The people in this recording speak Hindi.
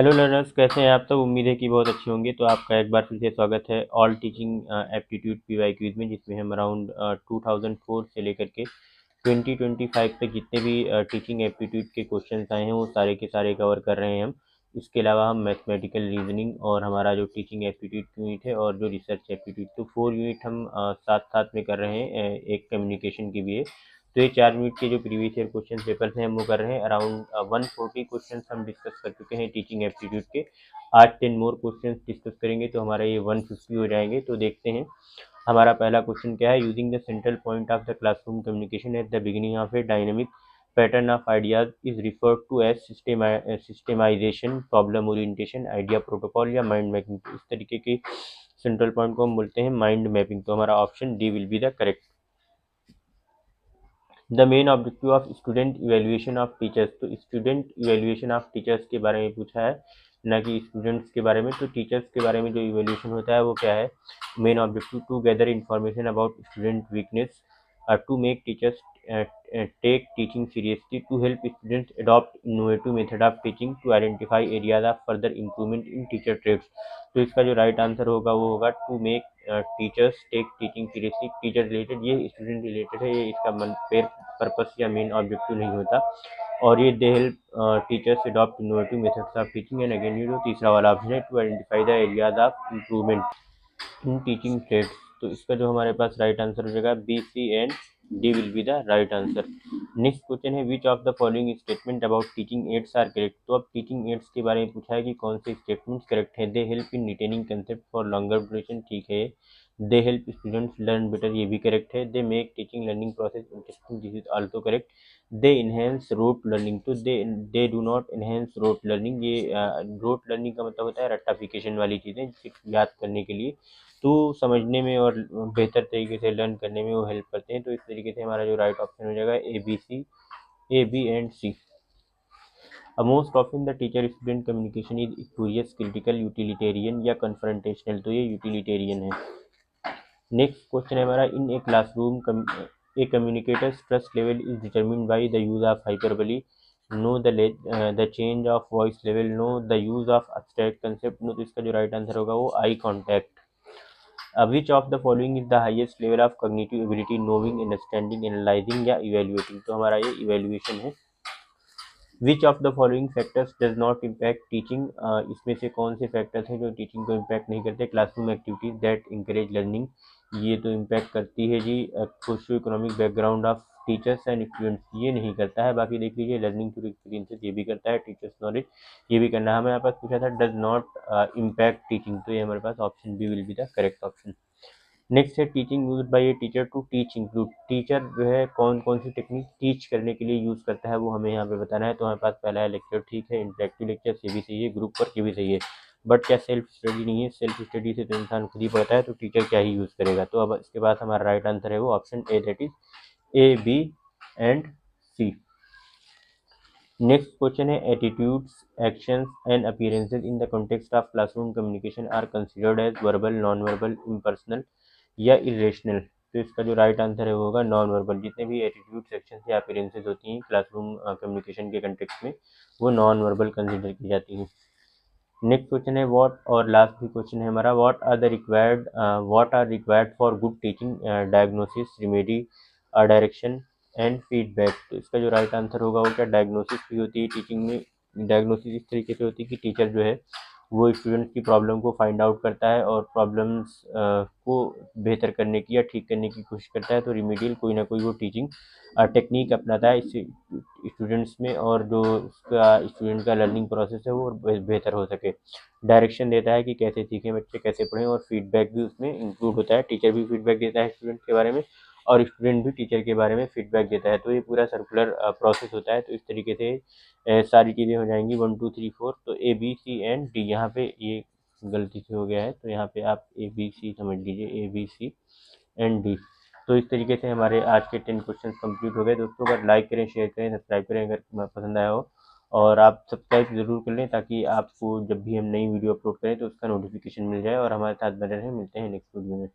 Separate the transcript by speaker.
Speaker 1: हेलो लर्नर्स, कैसे हैं आप सब। उम्मीद है कि बहुत अच्छे होंगे। तो आपका एक बार फिर से स्वागत है all teaching aptitude PY quiz में, जिसमें हम अराउंड 2004 से लेकर के 2025 तक जितने भी टीचिंग एप्टीट्यूड के क्वेश्चंस आए हैं वो सारे के सारे कवर कर रहे हैं हम। इसके अलावा हम मैथमेटिकल रीजनिंग और हमारा जो टीचिंग एप्टीट्यूड यूनिट है और जो रिसर्च एप्टीट्यूड, तो 4 यूनिट हम साथ साथ में कर रहे हैं। एक कम्युनिकेशन की भी है। तो ये 4 यूनिट के जो प्रीवियस ईयर क्वेश्चन पेपर्स हैं हम वो कर रहे हैं। अराउंड 140 क्वेश्चन हम डिस्कस कर चुके हैं टीचिंग एप्टीट्यूड के। आज 10 मोर क्वेश्चन डिस्कस करेंगे तो हमारा ये 150 हो जाएंगे। तो देखते हैं हमारा पहला क्वेश्चन क्या है। Using the central point of the classroom communication at the beginning of a dynamic pattern of ideas is referred to as systematisation, problem orientation, idea protocol या माइंड मैपिंग। तो इस तरीके की सेंट्रल पॉइंट को हम बोलते हैं माइंड मैपिंग। तो हमारा option D will be the correct. The main objective of student evaluation of teachers. तो स्टूडेंट इवेल्युएशन ऑफ टीचर्स के बारे में पूछा है, ना कि स्टूडेंट्स के बारे में। तो टीचर्स के बारे में जो इवेल्युएशन होता है वो क्या है। Main objective to gather information about student weakness, to make teachers take teaching seriously, to help students adopt innovative method of teaching, to identify areas of further improvement in teacher trades. तो इसका जो राइट आंसर होगा वो होगा to make teachers take teaching seriously. Teacher related, ये स्टूडेंट रिलेटेड है, ये इसका मन पर्पस या मेन ऑब्जेक्टिव नहीं होता। और ये they help teachers adopt innovative methods of teaching. And again ये जो तीसरा वाला ऑप्शन है, to identify the areas of improvement in teaching trades. तो इसका जो हमारे पास राइट आंसर हो जाएगा B, C and D will be the right answer. Next question है, which of the following statement about teaching aids are correct. तो अब टीचिंग एड्स के बारे में पूछा है कि कौन से स्टेटमेंट्स करेक्ट है। They help in retaining concept for longer duration, ठीक है। They help students learn better, ये भी करेक्ट है। They make teaching learning process interesting, this is also correct. They enhance rote learning, तो they do not enhance rote learning. ये रोट लर्निंग का मतलब होता है रट्टाफिकेशन वाली चीज़ें, याद करने के लिए। तो समझने में और बेहतर तरीके से लर्न करने में वो हेल्प करते हैं। तो इस तरीके से हमारा जो राइट ऑप्शन हो जाएगा A B C, A B and C. Most often the teacher student communication is spurious, critical, utilitarian या कन्फ्रंटेशनल। तो ये यूटिलिटेरियन है। नेक्स्ट क्वेश्चन है हमारा, in a classroom a communicator's trust level is determined by the use of hyperbole, no the change of voice level, no the use of abstract concept. No, तो इसका जो राइट आंसर होगा वो eye contact. Which of the following is the highest level of cognitive ability, knowing, understanding, analysing या इवेल्युएटिंग। तो हमारा ये इवेल्युएशन है। Which of the following factors does not impact teaching. इसमें से कौन से फैक्टर्स हैं जो टीचिंग को इम्पैक्ट नहीं करते। Classroom activities that encourage learning, ये तो इम्पैक्ट करती है जी। Socio economic background of teachers and students, ये नहीं करता है। बाकी देख लीजिए, लर्निंग थ्रू एक्सपीरियंसेस, ये भी करता है। टीचर्स नॉलेज, ये भी करना है। हमें यहाँ पास पूछा था डज नॉट इम्पैक्ट टीचिंग, तो ये हमारे पास option B will be the correct option. Next है, teaching use by a teacher to teach include. Teacher जो है कौन कौन सी टेक्निक टीच करने के लिए यूज करता है वो हमें यहाँ पे बताना है। तो हमारे पास पहला है लेक्चर, ठीक है। इंटरेक्टिव लेक्चर, ये भी सही है। ग्रुप वर्क, ये भी सही है। बट क्या सेल्फ स्टडी नहीं है। सेल्फ स्टडी से तो इंसान खुद ही पढ़ता है, तो टीचर क्या ही यूज करेगा। तो अब इसके बाद हमारा राइट आंसर है वो option A, that is A, B and C. Next question है, attitudes, actions and appearances in the context of classroom communication are considered as verbal, non verbal, impersonal या इरेशनल। तो इसका जो राइट आंसर है वो होगा नॉन वर्बल। जितने भी एटीट्यूड, सेक्शंस या अपीयरेंसेस होती हैं क्लासरूम कम्युनिकेशन के कंटेक्स्ट में, वो नॉन वर्बल कंसिडर की जाती हैं। नेक्स्ट क्वेश्चन है, व्हाट, और लास्ट भी क्वेश्चन है हमारा, what are required for good teaching, diagnosis, remedy, direction and feedback. तो इसका जो राइट आंसर होगा वो क्या, डायग्नोसिस भी होती है टीचिंग में। डायग्नोसिस इस तरीके से होती है कि टीचर जो है वो स्टूडेंट की प्रॉब्लम को फाइंड आउट करता है और प्रॉब्लम्स को बेहतर करने की या ठीक करने की कोशिश करता है। तो रिमीडियल कोई ना कोई वो टीचिंग टेक्निक अपनाता है इससे स्टूडेंट्स में, और जो उसका स्टूडेंट का लर्निंग प्रोसेस है वो बेहतर हो सके। डायरेक्शन देता है कि कैसे सीखें बच्चे, कैसे पढ़ें, और फीडबैक भी उसमें इंक्लूड होता है। टीचर भी फीडबैक देता है स्टूडेंट के बारे में और स्टूडेंट भी टीचर के बारे में फीडबैक देता है। तो ये पूरा सर्कुलर प्रोसेस होता है। तो इस तरीके से सारी चीज़ें हो जाएंगी 1 2 3 4। तो A B C and D, यहाँ पे ये गलती से हो गया है, तो यहाँ पे आप ए बी सी समझ लीजिए, A B C and D. तो इस तरीके से हमारे आज के 10 क्वेश्चन कंप्लीट हो गए। दोस्तों अगर लाइक करें, शेयर करें, सब्सक्राइब करें अगर पसंद आया हो। और आप सब्सक्राइब ज़रूर कर लें ताकि आपको जब भी हम नई वीडियो अपलोड करें तो उसका नोटिफिकेशन मिल जाए और हमारे साथ बने रहें। मिलते हैं नेक्स्ट वीडियो में।